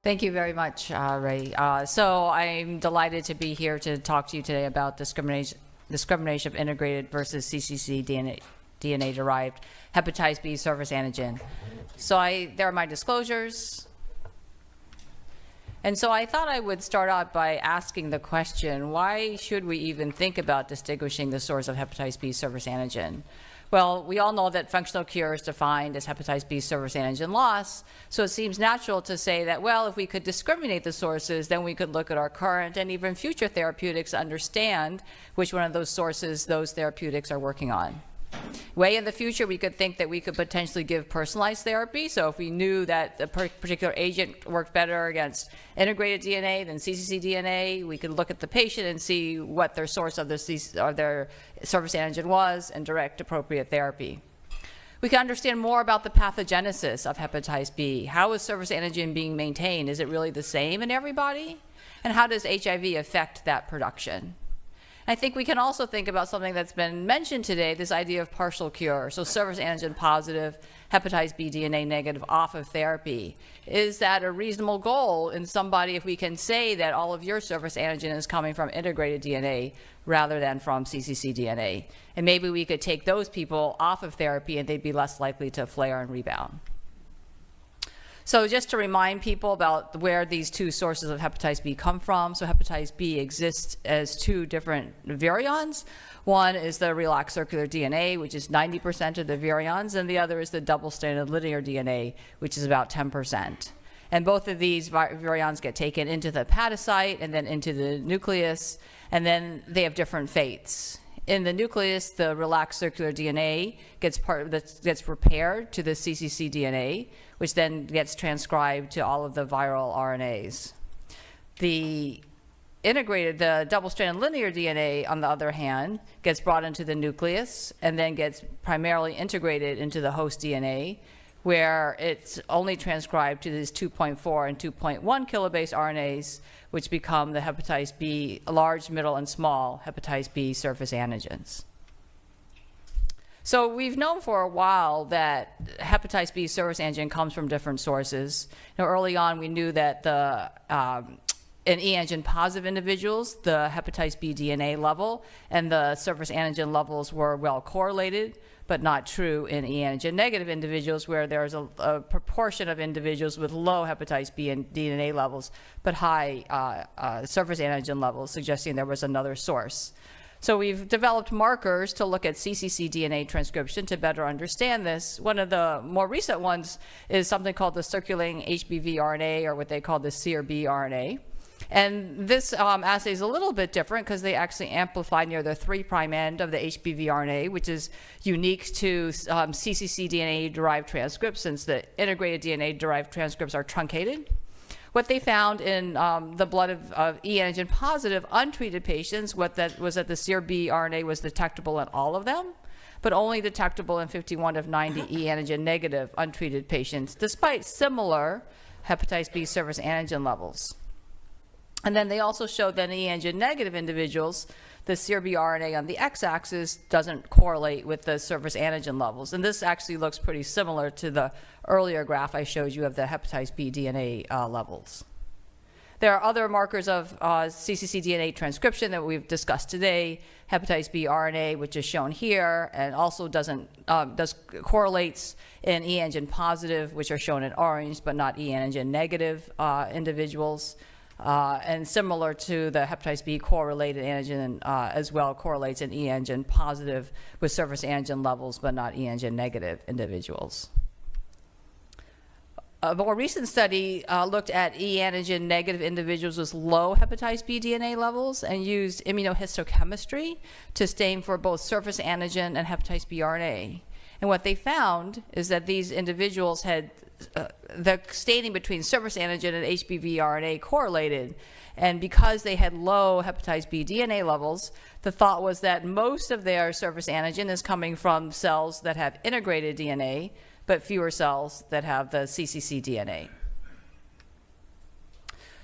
Thank you very much, Ray. So I'm delighted to be here to talk to you today about discrimination of integrated versus cccDNA derived hepatitis B surface antigen. So there are my disclosures. And so I thought I would start out by asking the question, why should we even think about distinguishing the source of hepatitis B surface antigen? Well, we all know that functional cure is defined as hepatitis B surface antigen loss, so it seems natural to say that, well, if we could discriminate the sources, then we could look at our current and even future therapeutics to understand which one of those sources those therapeutics are working on. Way in the future, we could think that we could potentially give personalized therapy. So if we knew that a particular agent worked better against integrated DNA than cccDNA, we could look at the patient and see what their source of their surface antigen was and direct appropriate therapy. We can understand more about the pathogenesis of hepatitis B. How is surface antigen being maintained? Is it really the same in everybody? And how does HIV affect that production? I think we can also think about something that's been mentioned today, this idea of partial cure. So surface antigen positive, hepatitis B DNA negative off of therapy. Is that a reasonable goal in somebody if we can say that all of your surface antigen is coming from integrated DNA rather than from cccDNA? And maybe we could take those people off of therapy and they'd be less likely to flare and rebound. So just to remind people about where these two sources of hepatitis B come from. So hepatitis B exists as two different virions. One is the relaxed circular DNA, which is 90% of the virions, and the other is the double-stranded linear DNA, which is about 10%. And both of these virions get taken into the hepatocyte and then into the nucleus, and then they have different fates. In the nucleus, the relaxed circular DNA gets repaired to the cccDNA, which then gets transcribed to all of the viral RNAs. The double-stranded linear DNA, on the other hand, gets brought into the nucleus and then gets primarily integrated into the host DNA, where it's only transcribed to these 2.4 and 2.1 kilobase RNAs, which become the hepatitis B, large, middle, and small hepatitis B surface antigens. So we've known for a while that hepatitis B surface antigen comes from different sources. Early on, we knew that in E antigen positive individuals, the hepatitis B DNA level and the surface antigen levels were well correlated, but not true in E antigen negative individuals, where there's a proportion of individuals with low hepatitis B and DNA levels, but high surface antigen levels, suggesting there was another source. So we've developed markers to look at cccDNA transcription to better understand this. One of the more recent ones is something called the circulating HBV RNA, or what they call the CRB RNA. And this assay is a little bit different because they actually amplify near the 3' end of the HBV RNA, which is unique to cccDNA derived transcripts, since the integrated DNA derived transcripts are truncated. What they found in the blood of E antigen positive untreated patients was that the CRB RNA was detectable in all of them, but only detectable in 51 of 90 E antigen negative untreated patients, despite similar hepatitis B surface antigen levels. And then they also showed that in E antigen negative individuals, the CRB RNA on the x-axis doesn't correlate with the surface antigen levels. And this actually looks pretty similar to the earlier graph I showed you of the hepatitis B DNA levels. There are other markers of cccDNA transcription that we've discussed today. Hepatitis B RNA, which is shown here, and also correlates in E antigen positive, which are shown in orange, but not E antigen negative individuals. And similar to the hepatitis B correlated antigen as well, correlates in E antigen positive with surface antigen levels, but not E antigen negative individuals. A more recent study looked at E antigen negative individuals with low hepatitis B DNA levels and used immunohistochemistry to stain for both surface antigen and hepatitis B RNA. And what they found is that these individuals had the staining between surface antigen and HBV RNA correlated. And because they had low hepatitis B DNA levels, the thought was that most of their surface antigen is coming from cells that have integrated DNA, but fewer cells that have the cccDNA.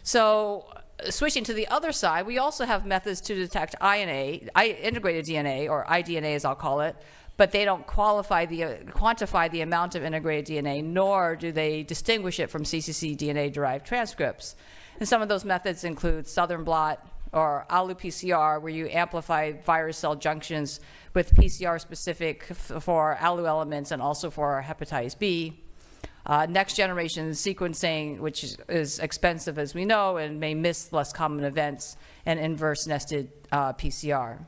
So switching to the other side, we also have methods to detect integrated DNA, or iDNA as I'll call it, but they don't quantify the amount of integrated DNA, nor do they distinguish it from cccDNA derived transcripts. And some of those methods include Southern blot or ALU-PCR, where you amplify virus cell junctions with PCR specific for ALU elements and also for hepatitis B. Next generation sequencing, which is expensive as we know and may miss less common events, and inverse nested PCR.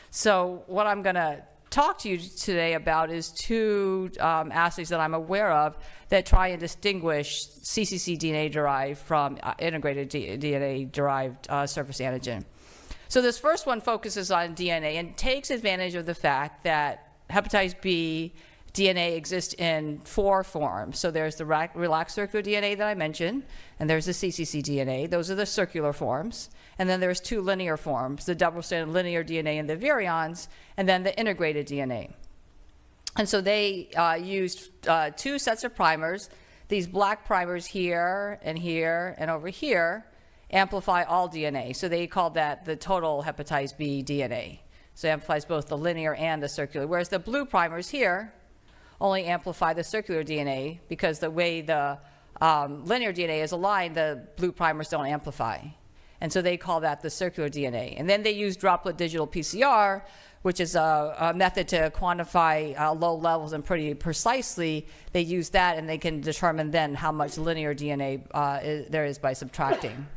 So what I'm going to talk to you today about is two assays that I'm aware of that try and distinguish cccDNA derived from integrated DNA derived surface antigen. So this first one focuses on DNA and takes advantage of the fact that hepatitis B DNA exists in 4 forms. So there's the relaxed circular DNA that I mentioned, and there's the cccDNA. Those are the circular forms. And then there's 2 linear forms, the double-stranded linear DNA and the virions, and then the integrated DNA. And so they used 2 sets of primers. These black primers here and over here amplify all DNA. So they called that the total hepatitis B DNA. So it amplifies both the linear and the circular, whereas the blue primers here only amplify the circular DNA, because the way the linear DNA is aligned, the blue primers don't amplify. And so they call that the circular DNA. And then they use droplet digital PCR, which is a method to quantify low levels and pretty precisely. They use that, and they can determine then how much linear DNA there is by subtracting.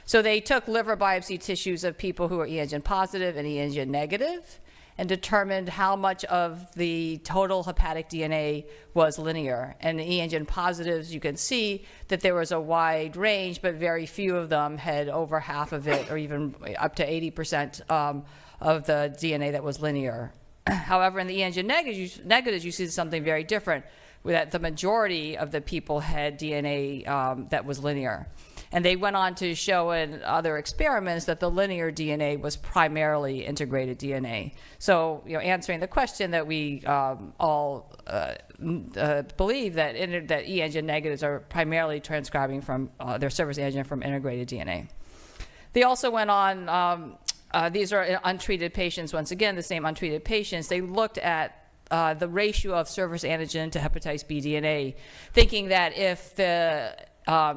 So they took liver biopsy tissues of people who are e antigen positive and e antigen negative, and determined how much of the total hepatic DNA was linear. And the e antigen positives, you can see that there was a wide range, but very few of them had over half of it, or even up to 80% of the DNA that was linear. However, in the e antigen negatives, you see something very different, that the majority of the people had DNA that was linear. And they went on to show in other experiments that the linear DNA was primarily integrated DNA. So, answering the question that we all believe that e antigen negatives are primarily transcribing from their surface antigen from integrated DNA. They also went on, these are untreated patients, once again, the same untreated patients. They looked at the ratio of surface antigen to hepatitis B DNA, thinking that if the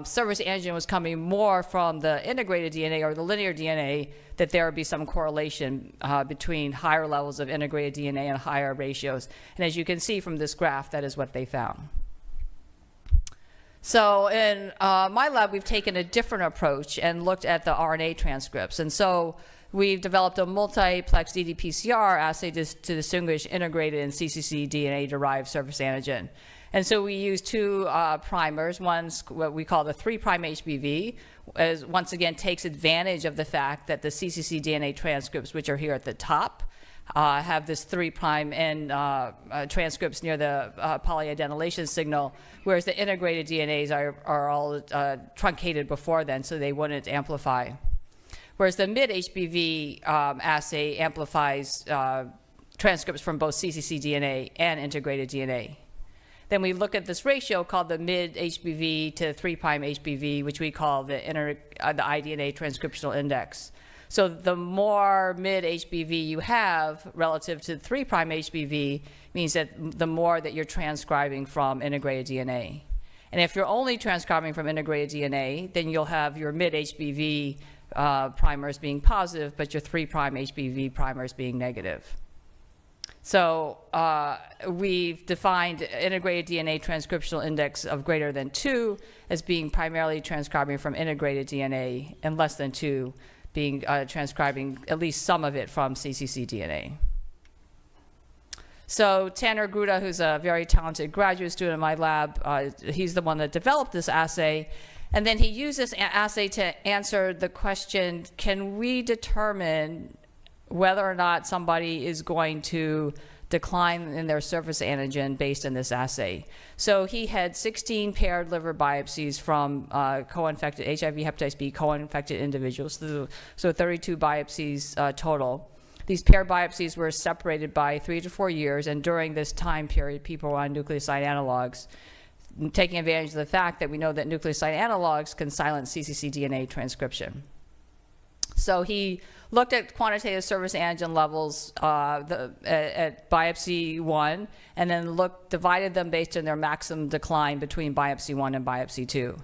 surface antigen was coming more from the integrated DNA or the linear DNA, that there would be some correlation between higher levels of integrated DNA and higher ratios. And as you can see from this graph, that is what they found. So in my lab, we've taken a different approach and looked at the RNA transcripts. And so we've developed a multiplex ddPCR assay to distinguish integrated and cccDNA derived surface antigen. And so we use 2 primers. One's what we call the 3' HBV, as once again takes advantage of the fact that the cccDNA transcripts, which are here at the top, have this 3' end transcripts near the polyadenylation signal, whereas the integrated DNAs are all truncated before then, so they wouldn't amplify. Whereas the mid-HBV assay amplifies transcripts from both cccDNA and integrated DNA. Then we look at this ratio called the mid-HBV to 3' HBV, which we call the iDNA transcriptional index. So the more mid-HBV you have relative to 3' HBV means that the more that you're transcribing from integrated DNA. And if you're only transcribing from integrated DNA, then you'll have your mid-HBV primers being positive, but your 3' HBV primers being negative. So we've defined integrated DNA transcriptional index of greater than 2 as being primarily transcribing from integrated DNA, and less than 2 being transcribing at least some of it from cccDNA. So Tanner Gruda, who's a very talented graduate student in my lab, he's the one that developed this assay. And then he used this assay to answer the question, can we determine whether or not somebody is going to decline in their surface antigen based on this assay. So he had 16 paired liver biopsies from co-infected HIV hepatitis B co-infected individuals, so 32 biopsies total. These paired biopsies were separated by 3 to 4 years, and during this time period, people were on nucleoside analogs, taking advantage of the fact that we know that nucleoside analogs can silence cccDNA transcription. So he looked at quantitative surface antigen levels at biopsy 1, and then divided them based on their maximum decline between biopsy 1 and biopsy 2.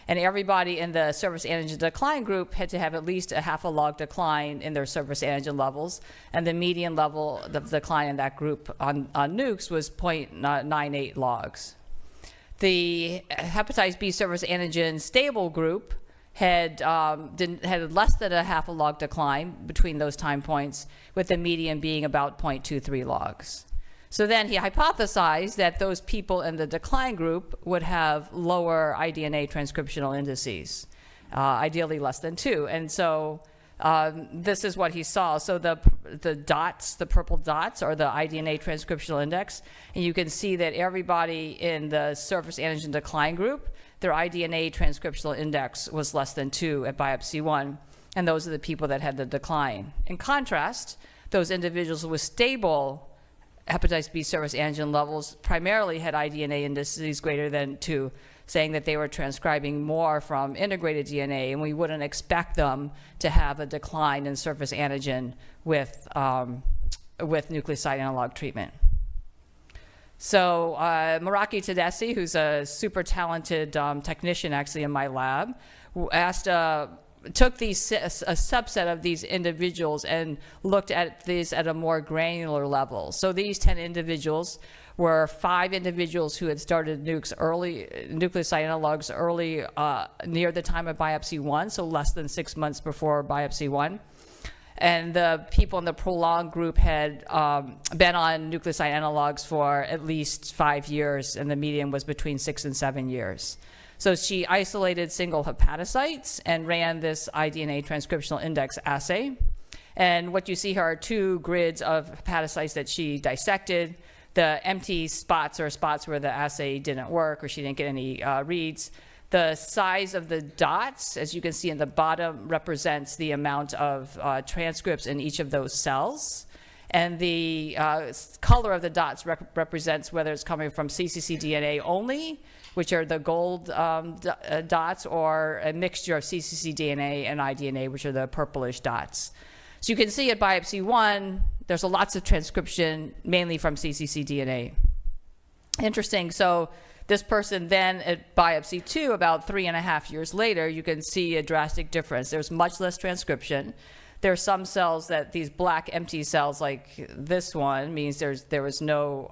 And everybody in the surface antigen decline group had to have at least a half a log decline in their surface antigen levels, and the median level of decline in that group on nukes was 0.98 logs. The hepatitis B surface antigen stable group had less than a half a log decline between those time points, with the median being about 0.23 logs. So then he hypothesized that those people in the decline group would have lower iDNA transcriptional indices, ideally less than 2. And so this is what he saw. So the dots, the purple dots, are the iDNA transcriptional index. And you can see that everybody in the surface antigen decline group, their iDNA transcriptional index was less than 2 at biopsy 1. And those are the people that had the decline. In contrast, those individuals with stable hepatitis B surface antigen levels primarily had iDNA indices greater than 2, saying that they were transcribing more from integrated DNA, and we wouldn't expect them to have a decline in surface antigen with nucleoside analog treatment. So Meraki Tedeschi, who's a super talented technician actually in my lab, took a subset of these individuals and looked at these at a more granular level. So these 10 individuals were 5 individuals who had started nucleoside analogs early, near the time of biopsy 1, so less than 6 months before biopsy 1. And the people in the prolonged group had been on nucleoside analogs for at least 5 years, and the median was between 6 and 7 years. So she isolated single hepatocytes and ran this iDNA transcriptional index assay. And what you see here are 2 grids of hepatocytes that she dissected. The empty spots are spots where the assay didn't work or she didn't get any reads. The size of the dots, as you can see in the bottom, represents the amount of transcripts in each of those cells. And the color of the dots represents whether it's coming from cccDNA only, which are the gold dots, or a mixture of cccDNA and iDNA, which are the purplish dots. So you can see at biopsy 1, there's lots of transcription, mainly from cccDNA. Interesting. So this person then at biopsy 2, about 3.5 years later, you can see a drastic difference. There's much less transcription. There are some cells that these black empty cells, like this one, means there was no,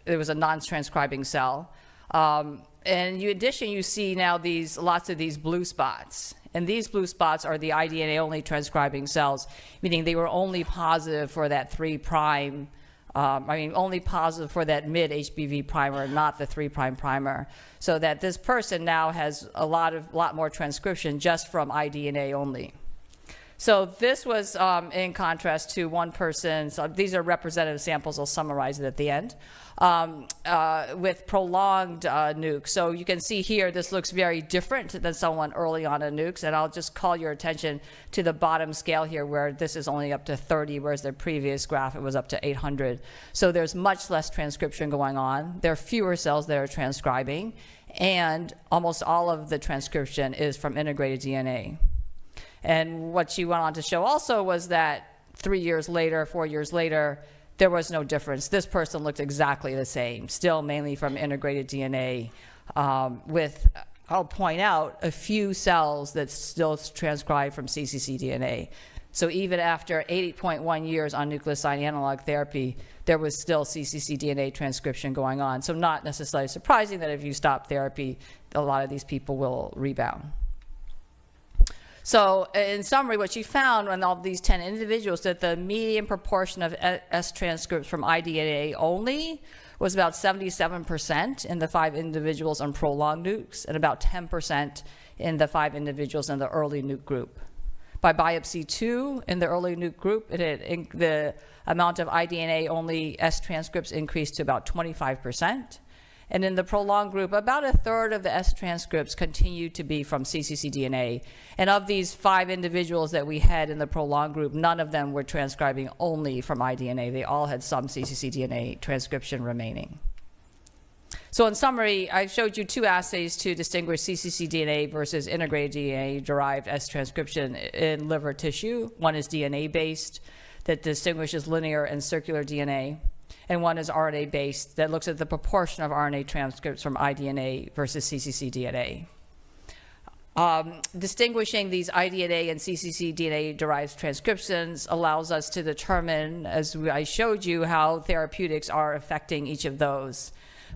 it was a non-transcribing cell. And in addition, you see now lots of these blue spots. And these blue spots are the iDNA only transcribing cells, meaning they were only positive for that 3', only positive for that mid HBV primer, not the 3' primer. So that this person now has a lot more transcription just from iDNA only. So this was in contrast to one person. So these are representative samples. I'll summarize it at the end. With prolonged nukes. So you can see here, this looks very different than someone early on in nukes. And I'll just call your attention to the bottom scale here, where this is only up to 30, whereas the previous graph, it was up to 800. So there's much less transcription going on. There are fewer cells that are transcribing. And almost all of the transcription is from integrated DNA. And what she went on to show also was that 3 years later, 4 years later, there was no difference. This person looked exactly the same, still mainly from integrated DNA, with, I'll point out, a few cells that still transcribe from cccDNA. So even after 80.1 years on nucleoside analog therapy, there was still cccDNA transcription going on. So not necessarily surprising that if you stop therapy, a lot of these people will rebound. So in summary, what she found on all these 10 individuals, that the median proportion of S transcripts from iDNA only was about 77% in the 5 individuals on prolonged nukes, and about 10% in the 5 individuals in the early nuke group. By biopsy 2, in the early nuke group, the amount of iDNA only S transcripts increased to about 25%. And in the prolonged group, about a third of the S transcripts continued to be from cccDNA. And of these 5 individuals that we had in the prolonged group, none of them were transcribing only from iDNA. They all had some cccDNA transcription remaining. So in summary, I showed you two assays to distinguish cccDNA versus integrated DNA derived S transcription in liver tissue. One is DNA-based that distinguishes linear and circular DNA, and one is RNA-based that looks at the proportion of RNA transcripts from iDNA versus cccDNA. Distinguishing these iDNA and cccDNA-derived transcriptions allows us to determine, as I showed you, how therapeutics are affecting each of those.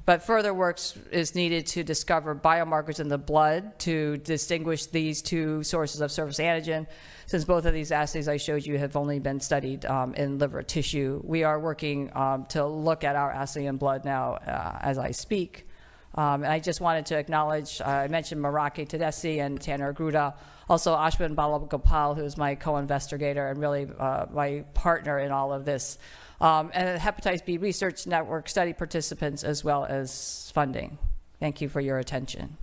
But further work is needed to discover biomarkers in the blood to distinguish these two sources of surface antigen, since both of these assays I showed you have only been studied in liver tissue. We are working to look at our assay in blood now as I speak. And I just wanted to acknowledge, I mentioned Marake Tedesi and Tanner Gruda, also Ashwin Balagopal, who's my co-investigator and really my partner in all of this, and the Hepatitis B Research Network study participants, as well as funding. Thank you for your attention.